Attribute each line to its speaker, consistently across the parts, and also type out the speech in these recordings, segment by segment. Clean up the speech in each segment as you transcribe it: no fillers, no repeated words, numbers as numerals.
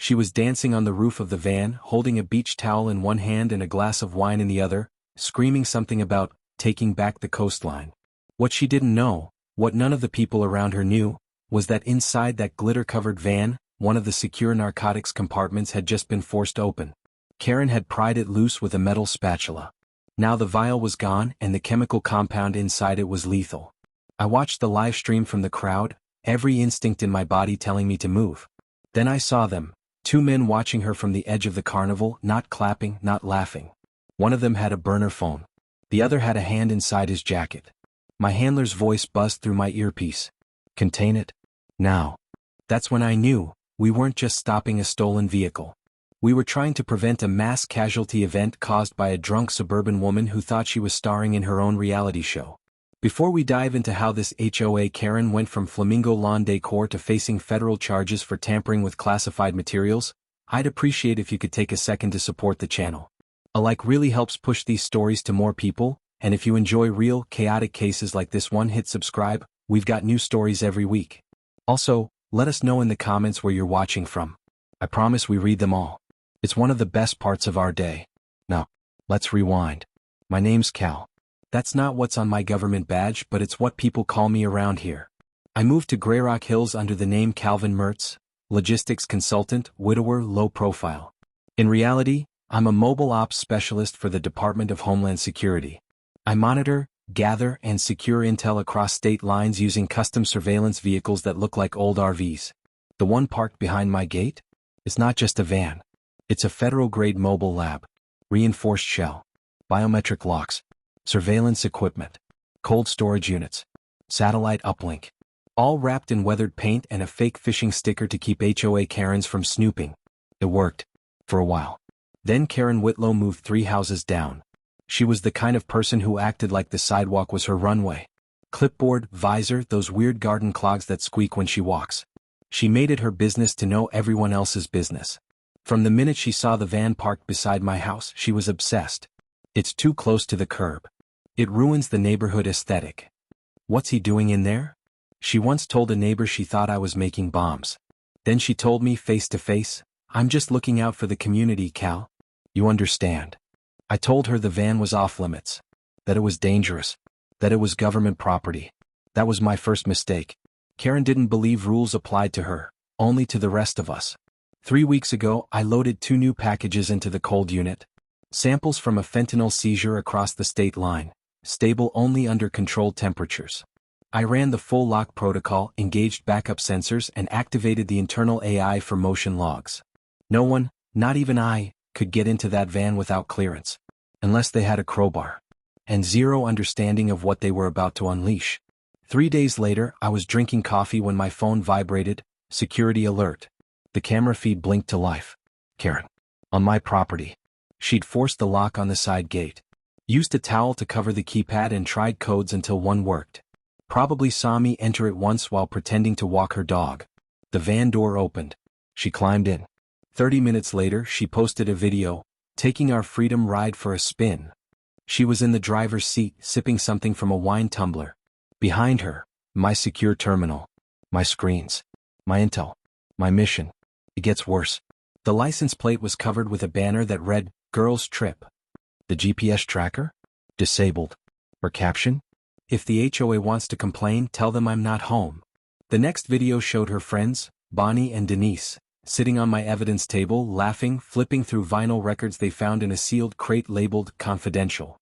Speaker 1: She was dancing on the roof of the van, holding a beach towel in one hand and a glass of wine in the other, screaming something about taking back the coastline. What she didn't know, what none of the people around her knew, was that inside that glitter-covered van, one of the secure narcotics compartments had just been forced open. Karen had pried it loose with a metal spatula. Now the vial was gone and the chemical compound inside it was lethal. I watched the live stream from the crowd, every instinct in my body telling me to move. Then I saw them, two men watching her from the edge of the carnival, not clapping, not laughing. One of them had a burner phone. The other had a hand inside his jacket. My handler's voice buzzed through my earpiece. Contain it? Now. That's when I knew, we weren't just stopping a stolen vehicle. We were trying to prevent a mass casualty event caused by a drunk suburban woman who thought she was starring in her own reality show. Before we dive into how this HOA Karen went from Flamingo Lawn Decor to facing federal charges for tampering with classified materials, I'd appreciate if you could take a second to support the channel. A like really helps push these stories to more people, and if you enjoy real, chaotic cases like this one, hit subscribe. We've got new stories every week. Also, let us know in the comments where you're watching from. I promise we read them all. It's one of the best parts of our day. Now, let's rewind. My name's Cal. That's not what's on my government badge, but it's what people call me around here. I moved to Grey Rock Hills under the name Calvin Mertz, logistics consultant, widower, low profile. In reality, I'm a mobile ops specialist for the Department of Homeland Security. I monitor, gather, and secure intel across state lines using custom surveillance vehicles that look like old RVs. The one parked behind my gate? It's not just a van. It's a federal-grade mobile lab. Reinforced shell. Biometric locks. Surveillance equipment. Cold storage units. Satellite uplink. All wrapped in weathered paint and a fake phishing sticker to keep HOA Karens from snooping. It worked. For a while. Then Karen Whitlow moved 3 houses down. She was the kind of person who acted like the sidewalk was her runway. Clipboard, visor, those weird garden clogs that squeak when she walks. She made it her business to know everyone else's business. From the minute she saw the van parked beside my house, she was obsessed. It's too close to the curb. It ruins the neighborhood aesthetic. What's he doing in there? She once told a neighbor she thought I was making bombs. Then she told me face to face, I'm just looking out for the community, Cal. You understand. I told her the van was off limits. That it was dangerous. That it was government property. That was my first mistake. Karen didn't believe rules applied to her, only to the rest of us. 3 weeks ago, I loaded 2 new packages into the cold unit. Samples from a fentanyl seizure across the state line, stable only under controlled temperatures. I ran the full lock protocol, engaged backup sensors, and activated the internal AI for motion logs. No one, not even I, could get into that van without clearance. Unless they had a crowbar. And zero understanding of what they were about to unleash. 3 days later, I was drinking coffee when my phone vibrated, security alert. The camera feed blinked to life. Karen. On my property. She'd forced the lock on the side gate. Used a towel to cover the keypad and tried codes until one worked. Probably saw me enter it once while pretending to walk her dog. The van door opened. She climbed in. 30 minutes later, she posted a video, taking our freedom ride for a spin. She was in the driver's seat, sipping something from a wine tumbler. Behind her, my secure terminal. My screens. My intel. My mission. It gets worse. The license plate was covered with a banner that read, Girls Trip. The GPS tracker? Disabled. Her caption? If the HOA wants to complain, tell them I'm not home. The next video showed her friends, Bonnie and Denise, sitting on my evidence table, laughing, flipping through vinyl records they found in a sealed crate labeled confidential.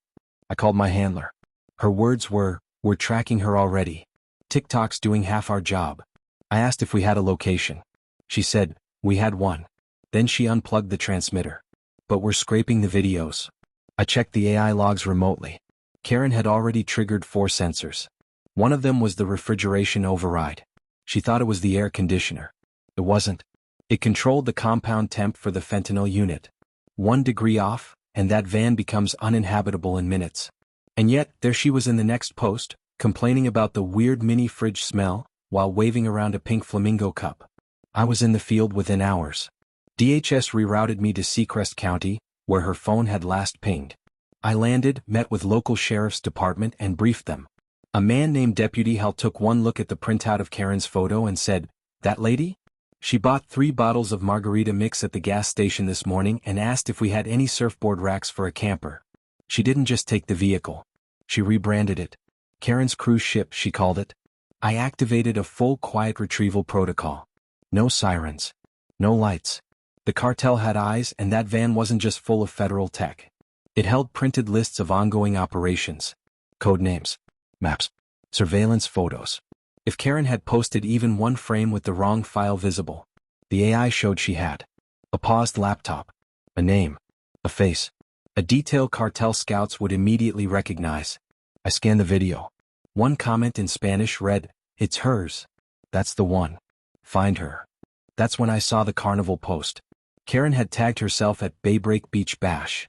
Speaker 1: I called my handler. Her words were, we're tracking her already. TikTok's doing half our job. I asked if we had a location. She said, we had one. Then she unplugged the transmitter. But we're scraping the videos. I checked the AI logs remotely. Karen had already triggered 4 sensors. One of them was the refrigeration override. She thought it was the air conditioner. It wasn't. It controlled the compound temp for the fentanyl unit. 1 degree off, and that van becomes uninhabitable in minutes. And yet, there she was in the next post, complaining about the weird mini fridge smell, while waving around a pink flamingo cup. I was in the field within hours. DHS rerouted me to Seacrest County, where her phone had last pinged. I landed, met with local sheriff's department and briefed them. A man named Deputy Hall took one look at the printout of Karen's photo and said, that lady? She bought 3 bottles of margarita mix at the gas station this morning and asked if we had any surfboard racks for a camper. She didn't just take the vehicle. She rebranded it. Karen's cruise ship, she called it. I activated a full quiet retrieval protocol. No sirens. No lights. The cartel had eyes, and that van wasn't just full of federal tech. It held printed lists of ongoing operations. Code names. Maps. Surveillance photos. If Karen had posted even one frame with the wrong file visible, the AI showed she had a paused laptop, a name, a face, a detail cartel scouts would immediately recognize. I scanned the video. One comment in Spanish read, "It's hers. That's the one. Find her." That's when I saw the carnival post. Karen had tagged herself at Baybreak Beach Bash.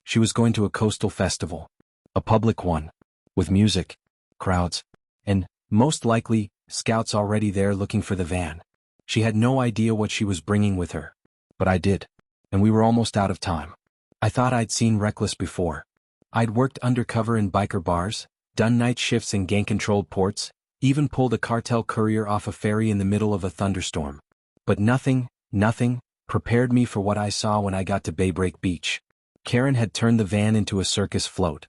Speaker 1: She was going to a coastal festival. A public one. With music, crowds, and, most likely, scouts already there looking for the van. She had no idea what she was bringing with her. But I did. And we were almost out of time. I thought I'd seen Reckless before. I'd worked undercover in biker bars, done night shifts in gang-controlled ports, even pulled a cartel courier off a ferry in the middle of a thunderstorm. But nothing prepared me for what I saw when I got to Baybreak Beach. Karen had turned the van into a circus float.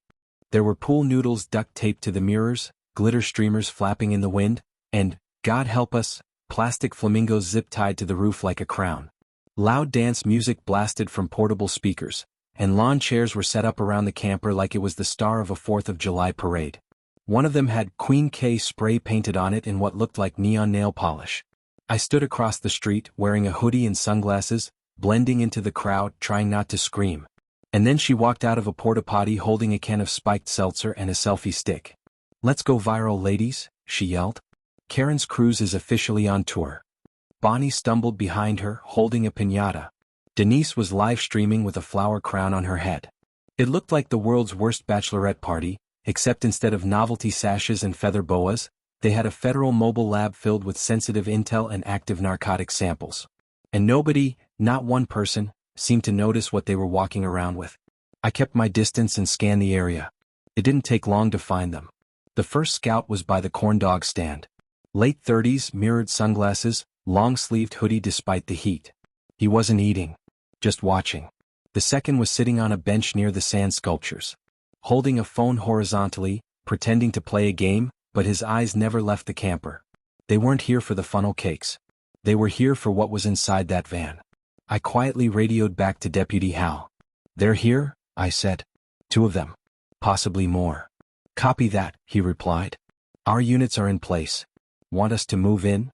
Speaker 1: There were pool noodles duct taped to the mirrors, glitter streamers flapping in the wind, and, God help us, plastic flamingos zip-tied to the roof like a crown. Loud dance music blasted from portable speakers, and lawn chairs were set up around the camper like it was the star of a 4th of July parade. One of them had Queen K spray painted on it in what looked like neon nail polish. I stood across the street, wearing a hoodie and sunglasses, blending into the crowd, trying not to scream. And then she walked out of a porta-potty holding a can of spiked seltzer and a selfie stick. "Let's go viral, ladies," she yelled. Karen's cruise is officially on tour. Bonnie stumbled behind her, holding a piñata. Denise was live streaming with a flower crown on her head. It looked like the world's worst bachelorette party, except instead of novelty sashes and feather boas, they had a federal mobile lab filled with sensitive intel and active narcotic samples. And nobody, not one person, seemed to notice what they were walking around with. I kept my distance and scanned the area. It didn't take long to find them. The first scout was by the corn dog stand. Late 30s, mirrored sunglasses, long-sleeved hoodie despite the heat. He wasn't eating, just watching. The second was sitting on a bench near the sand sculptures, holding a phone horizontally, pretending to play a game, but his eyes never left the camper. They weren't here for the funnel cakes. They were here for what was inside that van. I quietly radioed back to Deputy Hal. "They're here," I said. "2 of them. Possibly more." "Copy that," he replied. "Our units are in place. Want us to move in?"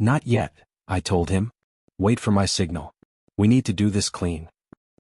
Speaker 1: "Not yet," I told him. "Wait for my signal. We need to do this clean."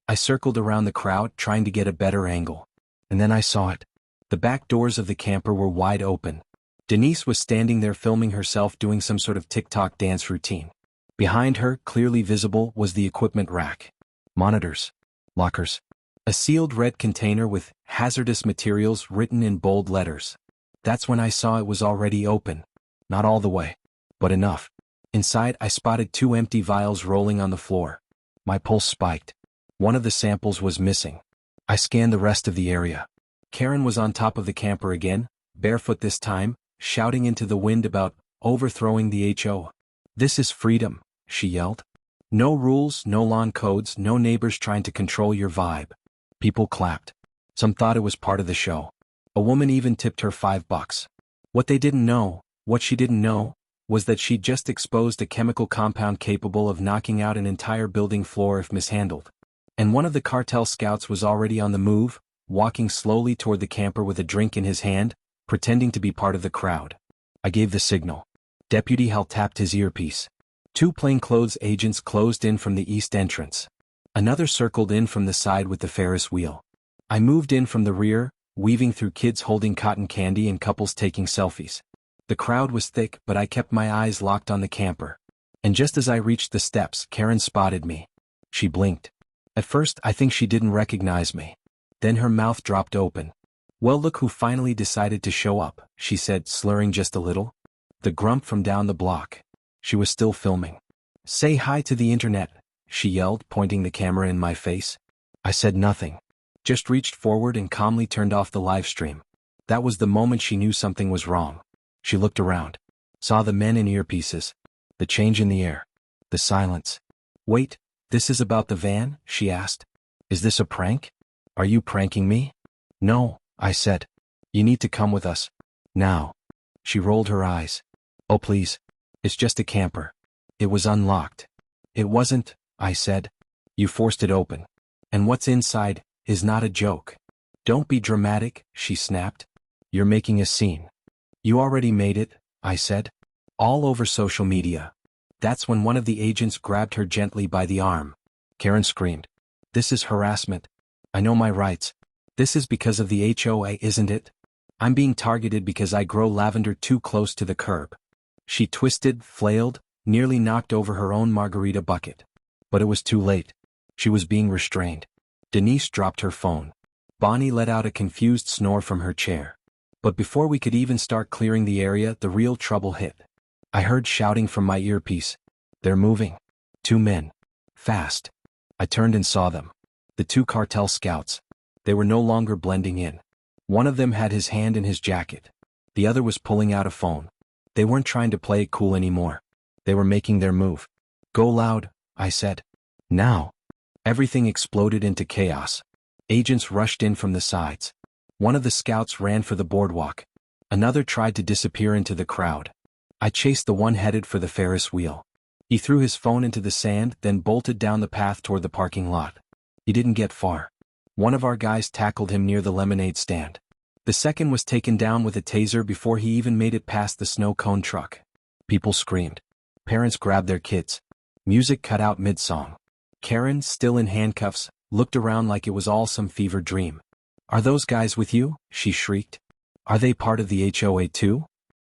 Speaker 1: I circled around the crowd, trying to get a better angle. And then I saw it. The back doors of the camper were wide open. Denise was standing there filming herself doing some sort of TikTok dance routine. Behind her, clearly visible, was the equipment rack. Monitors. Lockers. A sealed red container with hazardous materials written in bold letters. That's when I saw it was already open. Not all the way, but enough. Inside, I spotted 2 empty vials rolling on the floor. My pulse spiked. One of the samples was missing. I scanned the rest of the area. Karen was on top of the camper again, barefoot this time, shouting into the wind about overthrowing the HOA. "This is freedom," she yelled. "No rules, no lawn codes, no neighbors trying to control your vibe." People clapped. Some thought it was part of the show. A woman even tipped her $5. What she didn't know, was that she'd just exposed a chemical compound capable of knocking out an entire building floor if mishandled. And one of the cartel scouts was already on the move, walking slowly toward the camper with a drink in his hand, pretending to be part of the crowd. I gave the signal. Deputy Hal tapped his earpiece. 2 plainclothes agents closed in from the east entrance. Another circled in from the side with the Ferris wheel. I moved in from the rear, weaving through kids holding cotton candy and couples taking selfies. The crowd was thick, but I kept my eyes locked on the camper. And just as I reached the steps, Karen spotted me. She blinked. At first, I think she didn't recognize me. Then her mouth dropped open. "Well, look who finally decided to show up," she said, slurring just a little. "The grump from down the block." She was still filming. "Say hi to the internet," she yelled, pointing the camera in my face. I said nothing. Just reached forward and calmly turned off the live stream. That was the moment she knew something was wrong. She looked around. Saw the men in earpieces. The change in the air. The silence. Wait, this is about the van? She asked. Is this a prank? Are you pranking me? No, I said. You need to come with us. Now. She rolled her eyes. Oh please. It's just a camper. It was unlocked. It wasn't, I said. You forced it open. And what's inside is not a joke. Don't be dramatic, she snapped. You're making a scene. You already made it, I said. All over social media. That's when one of the agents grabbed her gently by the arm. Karen screamed. This is harassment. I know my rights. This is because of the HOA, isn't it? I'm being targeted because I grow lavender too close to the curb. She twisted, flailed, nearly knocked over her own margarita bucket. But it was too late. She was being restrained. Denise dropped her phone. Bonnie let out a confused snore from her chair. But before we could even start clearing the area, the real trouble hit. I heard shouting from my earpiece. They're moving. 2 men. Fast. I turned and saw them. The 2 cartel scouts. They were no longer blending in. One of them had his hand in his jacket. The other was pulling out a phone. They weren't trying to play it cool anymore. They were making their move. Go loud, I said. Now. Everything exploded into chaos. Agents rushed in from the sides. One of the scouts ran for the boardwalk. Another tried to disappear into the crowd. I chased the one headed for the Ferris wheel. He threw his phone into the sand, then bolted down the path toward the parking lot. He didn't get far. One of our guys tackled him near the lemonade stand. The second was taken down with a taser before he even made it past the snow cone truck. People screamed. Parents grabbed their kids. Music cut out mid-song. Karen, still in handcuffs, looked around like it was all some fever dream. Are those guys with you? She shrieked. Are they part of the HOA too?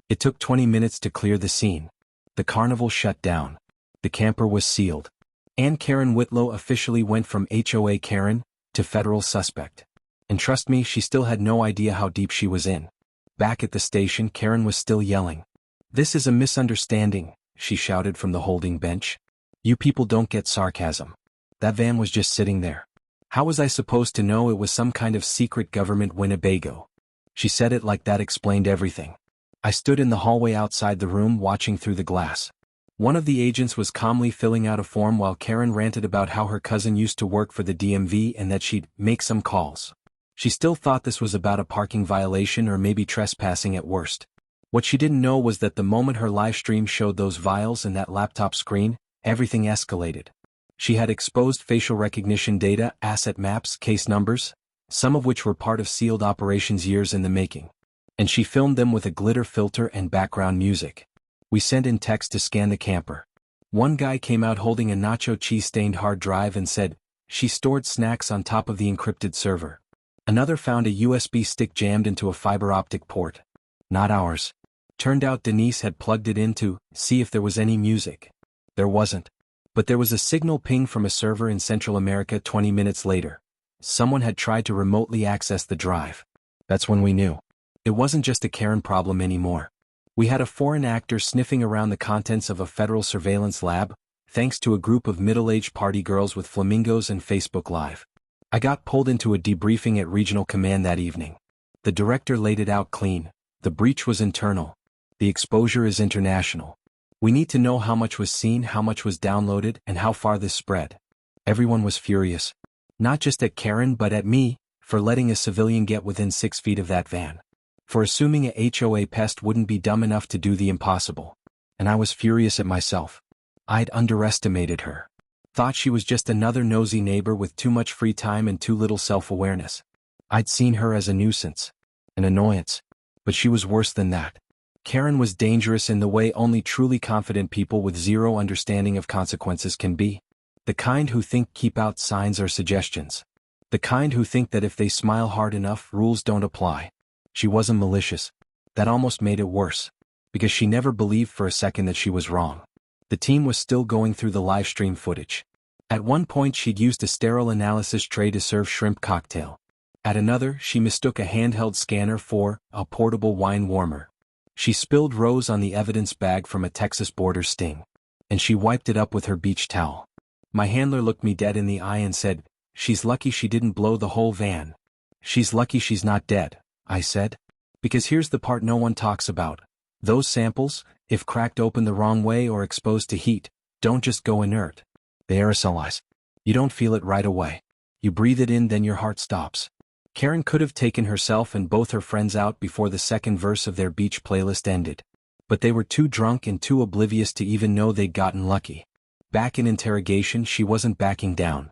Speaker 1: It took 20 minutes to clear the scene. The carnival shut down. The camper was sealed. And Karen Whitlow officially went from HOA Karen to federal suspect. And trust me, she still had no idea how deep she was in. Back at the station, Karen was still yelling. This is a misunderstanding, she shouted from the holding bench. You people don't get sarcasm. That van was just sitting there. How was I supposed to know it was some kind of secret government Winnebago? She said it like that explained everything. I stood in the hallway outside the room watching through the glass. One of the agents was calmly filling out a form while Karen ranted about how her cousin used to work for the DMV and that she'd make some calls. She still thought this was about a parking violation or maybe trespassing at worst. What she didn't know was that the moment her live stream showed those vials and that laptop screen, everything escalated. She had exposed facial recognition data, asset maps, case numbers, some of which were part of sealed operations years in the making. And she filmed them with a glitter filter and background music. We sent in text to scan the camper. One guy came out holding a nacho cheese-stained hard drive and said, she stored snacks on top of the encrypted server. Another found a USB stick jammed into a fiber optic port. Not ours. Turned out Denise had plugged it in to see if there was any music. There wasn't. But there was a signal ping from a server in Central America 20 minutes later. Someone had tried to remotely access the drive. That's when we knew. It wasn't just a Karen problem anymore. We had a foreign actor sniffing around the contents of a federal surveillance lab, thanks to a group of middle-aged party girls with flamingos and Facebook Live. I got pulled into a debriefing at Regional Command that evening. The director laid it out clean. The breach was internal. The exposure is international. We need to know how much was seen, how much was downloaded, and how far this spread. Everyone was furious. Not just at Karen but at me, for letting a civilian get within 6 feet of that van. For assuming a HOA pest wouldn't be dumb enough to do the impossible. And I was furious at myself. I'd underestimated her. Thought she was just another nosy neighbor with too much free time and too little self-awareness. I'd seen her as a nuisance. An annoyance. But she was worse than that. Karen was dangerous in the way only truly confident people with zero understanding of consequences can be. The kind who think keep out signs or suggestions. The kind who think that if they smile hard enough, rules don't apply. She wasn't malicious. That almost made it worse. Because she never believed for a second that she was wrong. The team was still going through the live stream footage. At one point she'd used a sterile analysis tray to serve shrimp cocktail. At another, she mistook a handheld scanner for a portable wine warmer. She spilled rose on the evidence bag from a Texas border sting. And she wiped it up with her beach towel. My handler looked me dead in the eye and said, she's lucky she didn't blow the whole van. She's lucky she's not dead, I said. Because here's the part no one talks about. Those samples, if cracked open the wrong way or exposed to heat, Don't just go inert. They aerosolize. You don't feel it right away. You breathe it in, then your heart stops. Karen could have taken herself and both her friends out before the second verse of their beach playlist ended. But they were too drunk and too oblivious to even know they'd gotten lucky. Back in interrogation, she wasn't backing down.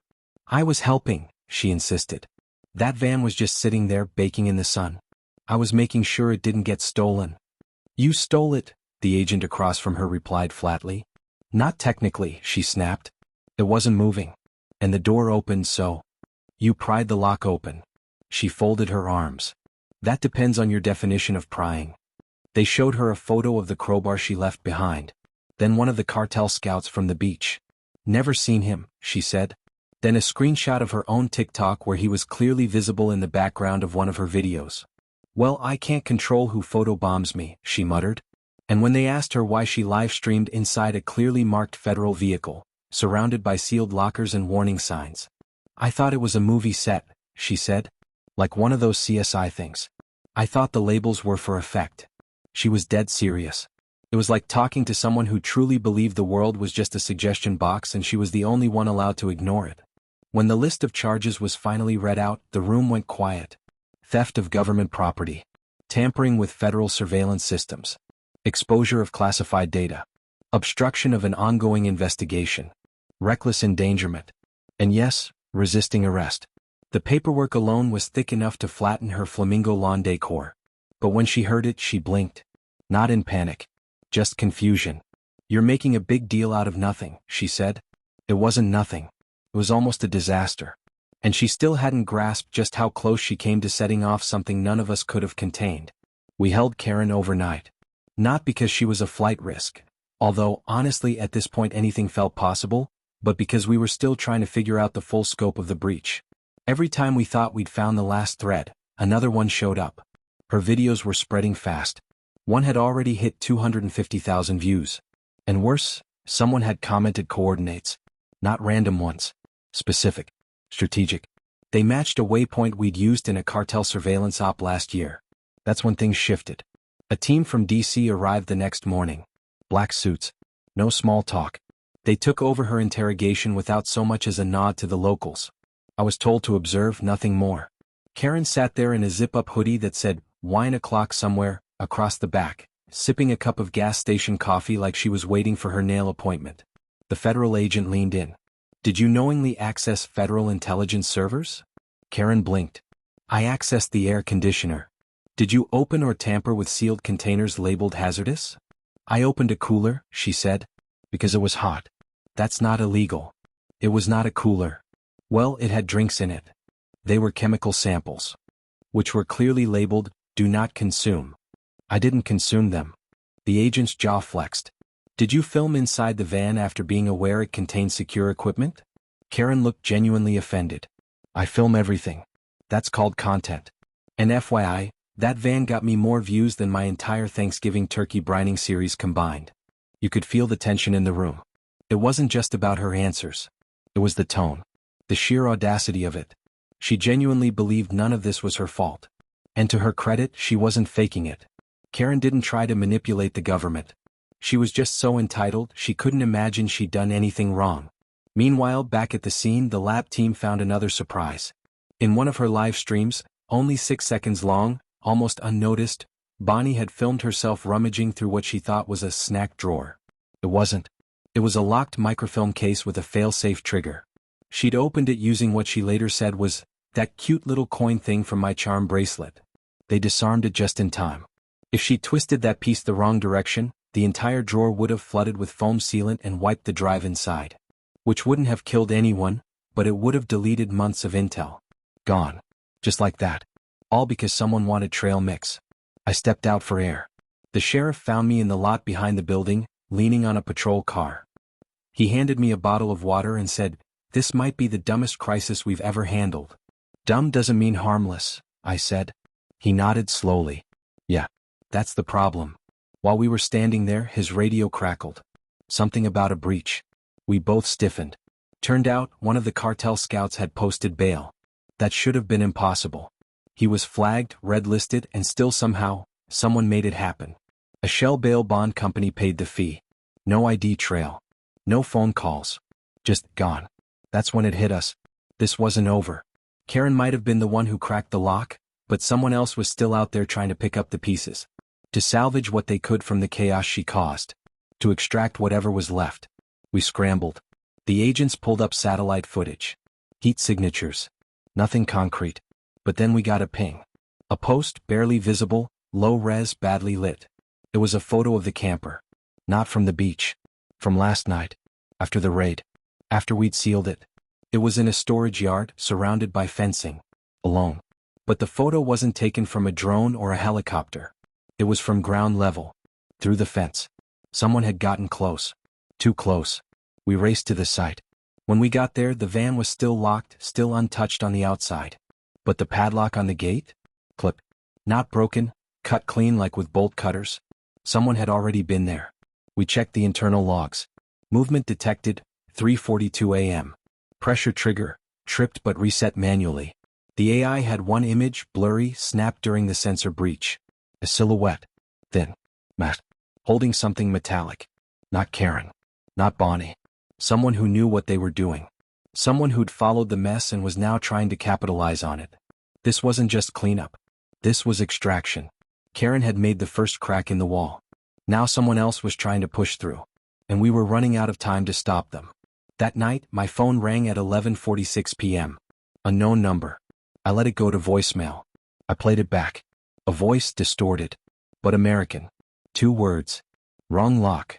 Speaker 1: I was helping, she insisted. That van was just sitting there baking in the sun. I was making sure it didn't get stolen. You stole it, the agent across from her replied flatly. Not technically, she snapped. It wasn't moving. And the door opened, so. You pried the lock open. She folded her arms. That depends on your definition of prying. They showed her a photo of the crowbar she left behind. Then one of the cartel scouts from the beach. Never seen him, she said. Then a screenshot of her own TikTok where he was clearly visible in the background of one of her videos. Well, I can't control who photobombs me, she muttered. And when they asked her why she live-streamed inside a clearly marked federal vehicle, surrounded by sealed lockers and warning signs. I thought it was a movie set, she said. Like one of those CSI things. I thought the labels were for effect. She was dead serious. It was like talking to someone who truly believed the world was just a suggestion box and she was the only one allowed to ignore it. When the list of charges was finally read out, the room went quiet. Theft of government property. Tampering with federal surveillance systems. Exposure of classified data. Obstruction of an ongoing investigation. Reckless endangerment. And yes, resisting arrest. The paperwork alone was thick enough to flatten her flamingo lawn decor. But when she heard it, she blinked. Not in panic. Just confusion. You're making a big deal out of nothing, she said. It wasn't nothing. It was almost a disaster. And she still hadn't grasped just how close she came to setting off something none of us could have contained. We held Karen overnight. Not because she was a flight risk, although honestly at this point anything felt possible, but because we were still trying to figure out the full scope of the breach. Every time we thought we'd found the last thread, another one showed up. Her videos were spreading fast. One had already hit 250,000 views. And worse, someone had commented coordinates. Not random ones. Specific. Strategic. They matched a waypoint we'd used in a cartel surveillance op last year. That's when things shifted. A team from DC arrived the next morning. Black suits. No small talk. They took over her interrogation without so much as a nod to the locals. I was told to observe, nothing more. Karen sat there in a zip-up hoodie that said, "Wine o'clock" somewhere across the back, sipping a cup of gas station coffee like she was waiting for her nail appointment. The federal agent leaned in. Did you knowingly access federal intelligence servers? Karen blinked. I accessed the air conditioner. Did you open or tamper with sealed containers labeled hazardous? I opened a cooler, she said. Because it was hot. That's not illegal. It was not a cooler. Well, it had drinks in it. They were chemical samples. Which were clearly labeled, "Do not consume." I didn't consume them. The agent's jaw flexed. Did you film inside the van after being aware it contained secure equipment? Karen looked genuinely offended. I film everything. That's called content. And FYI, that van got me more views than my entire Thanksgiving turkey brining series combined. You could feel the tension in the room. It wasn't just about her answers. It was the tone. The sheer audacity of it. She genuinely believed none of this was her fault. And to her credit, she wasn't faking it. Karen didn't try to manipulate the government. She was just so entitled she couldn't imagine she'd done anything wrong. Meanwhile, back at the scene, the lab team found another surprise. In one of her live streams, only 6 seconds long, almost unnoticed, Bonnie had filmed herself rummaging through what she thought was a snack drawer. It wasn't. It was a locked microfilm case with a fail-safe trigger. She'd opened it using what she later said was, "That cute little coin thing from my charm bracelet." They disarmed it just in time. If she twisted that piece the wrong direction, the entire drawer would have flooded with foam sealant and wiped the drive inside. Which wouldn't have killed anyone, but it would have deleted months of intel. Gone. Just like that. All because someone wanted trail mix. I stepped out for air. The sheriff found me in the lot behind the building, leaning on a patrol car. He handed me a bottle of water and said, "This might be the dumbest crisis we've ever handled." "Dumb doesn't mean harmless," I said. He nodded slowly. "Yeah. That's the problem." While we were standing there, his radio crackled. Something about a breach. We both stiffened. Turned out, one of the cartel scouts had posted bail. That should have been impossible. He was flagged, red-listed, and still somehow, someone made it happen. A shell bail bond company paid the fee. No ID trail. No phone calls. Just gone. That's when it hit us. This wasn't over. Karen might have been the one who cracked the lock, but someone else was still out there trying to pick up the pieces. To salvage what they could from the chaos she caused. To extract whatever was left. We scrambled. The agents pulled up satellite footage. Heat signatures. Nothing concrete. But then we got a ping. A post, barely visible, low-res, badly lit. It was a photo of the camper. Not from the beach. From last night. After the raid. After we'd sealed it. It was in a storage yard, surrounded by fencing. Alone. But the photo wasn't taken from a drone or a helicopter. It was from ground level. Through the fence. Someone had gotten close. Too close. We raced to the site. When we got there, the van was still locked, still untouched on the outside. But the padlock on the gate? Clip. Not broken, cut clean like with bolt cutters. Someone had already been there. We checked the internal logs. Movement detected, 3:42 a.m. Pressure trigger, tripped but reset manually. The AI had one image, blurry, snapped during the sensor breach. A silhouette. Thin. Matte. Holding something metallic. Not Karen. Not Bonnie. Someone who knew what they were doing. Someone who'd followed the mess and was now trying to capitalize on it. This wasn't just cleanup. This was extraction. Karen had made the first crack in the wall. Now someone else was trying to push through. And we were running out of time to stop them. That night, my phone rang at 11:46 p.m. Unknown number. I let it go to voicemail. I played it back. A voice distorted. But American. 2 words. Wrong lock.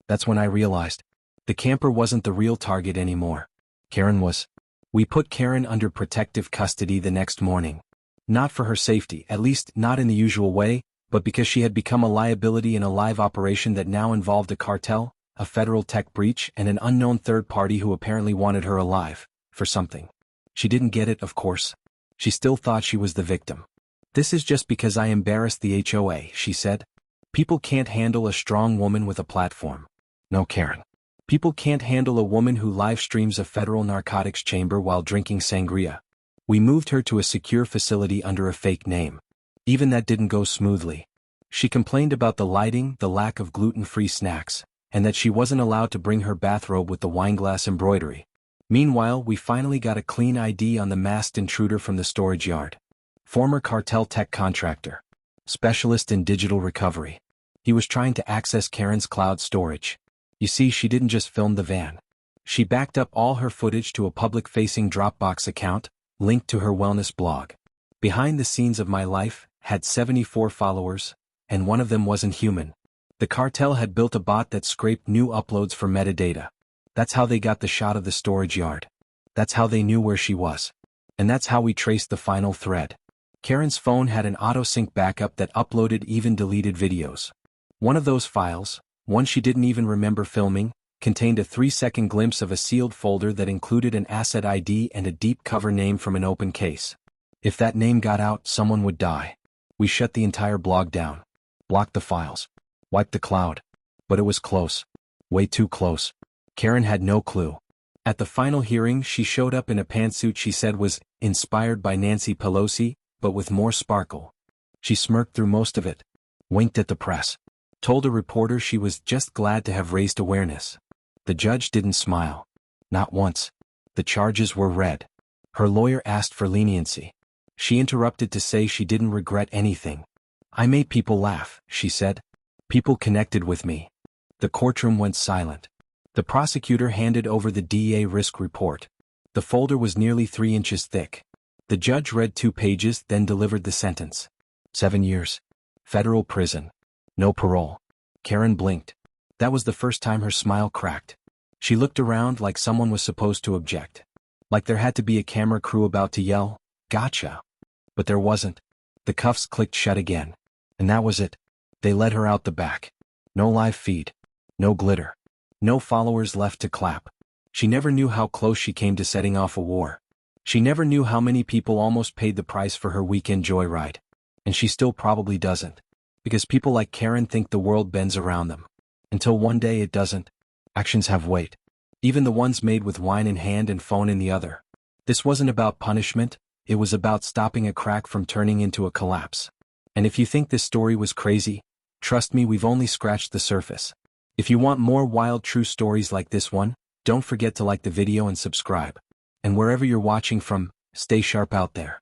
Speaker 1: That's when I realized. The camper wasn't the real target anymore. Karen was. We put Karen under protective custody the next morning. Not for her safety, at least not in the usual way, but because she had become a liability in a live operation that now involved a cartel, a federal tech breach, and an unknown third party who apparently wanted her alive, for something. She didn't get it, of course. She still thought she was the victim. This is just because I embarrassed the HOA, she said. People can't handle a strong woman with a platform. No, Karen. People can't handle a woman who live streams a federal narcotics chamber while drinking sangria. We moved her to a secure facility under a fake name. Even that didn't go smoothly. She complained about the lighting, the lack of gluten-free snacks, and that she wasn't allowed to bring her bathrobe with the wineglass embroidery. Meanwhile, we finally got a clean ID on the masked intruder from the storage yard. Former cartel tech contractor. Specialist in digital recovery. He was trying to access Karen's cloud storage. You see, she didn't just film the van. She backed up all her footage to a public-facing Dropbox account, linked to her wellness blog. Behind the scenes of my life, had 74 followers, and one of them wasn't human. The cartel had built a bot that scraped new uploads for metadata. That's how they got the shot of the storage yard. That's how they knew where she was. And that's how we traced the final thread. Karen's phone had an auto-sync backup that uploaded even deleted videos. One of those files, one she didn't even remember filming, contained a 3-second glimpse of a sealed folder that included an asset ID and a deep cover name from an open case. If that name got out, someone would die. We shut the entire blog down. Blocked the files. Wiped the cloud. But it was close. Way too close. Karen had no clue. At the final hearing, she showed up in a pantsuit she said was inspired by Nancy Pelosi, but with more sparkle. She smirked through most of it. Winked at the press. Told a reporter she was just glad to have raised awareness. The judge didn't smile. Not once. The charges were read. Her lawyer asked for leniency. She interrupted to say she didn't regret anything. I made people laugh, she said. People connected with me. The courtroom went silent. The prosecutor handed over the DEA risk report. The folder was nearly 3 inches thick. The judge read 2 pages, then delivered the sentence. 7 years. Federal prison. No parole. Karen blinked. That was the first time her smile cracked. She looked around like someone was supposed to object. Like there had to be a camera crew about to yell, "Gotcha." But there wasn't. The cuffs clicked shut again. And that was it. They led her out the back. No live feed. No glitter. No followers left to clap. She never knew how close she came to setting off a war. She never knew how many people almost paid the price for her weekend joyride. And she still probably doesn't. Because people like Karen think the world bends around them. Until one day it doesn't. Actions have weight. Even the ones made with wine in hand and phone in the other. This wasn't about punishment, it was about stopping a crack from turning into a collapse. And if you think this story was crazy, trust me, we've only scratched the surface. If you want more wild true stories like this one, don't forget to like the video and subscribe. And wherever you're watching from, stay sharp out there.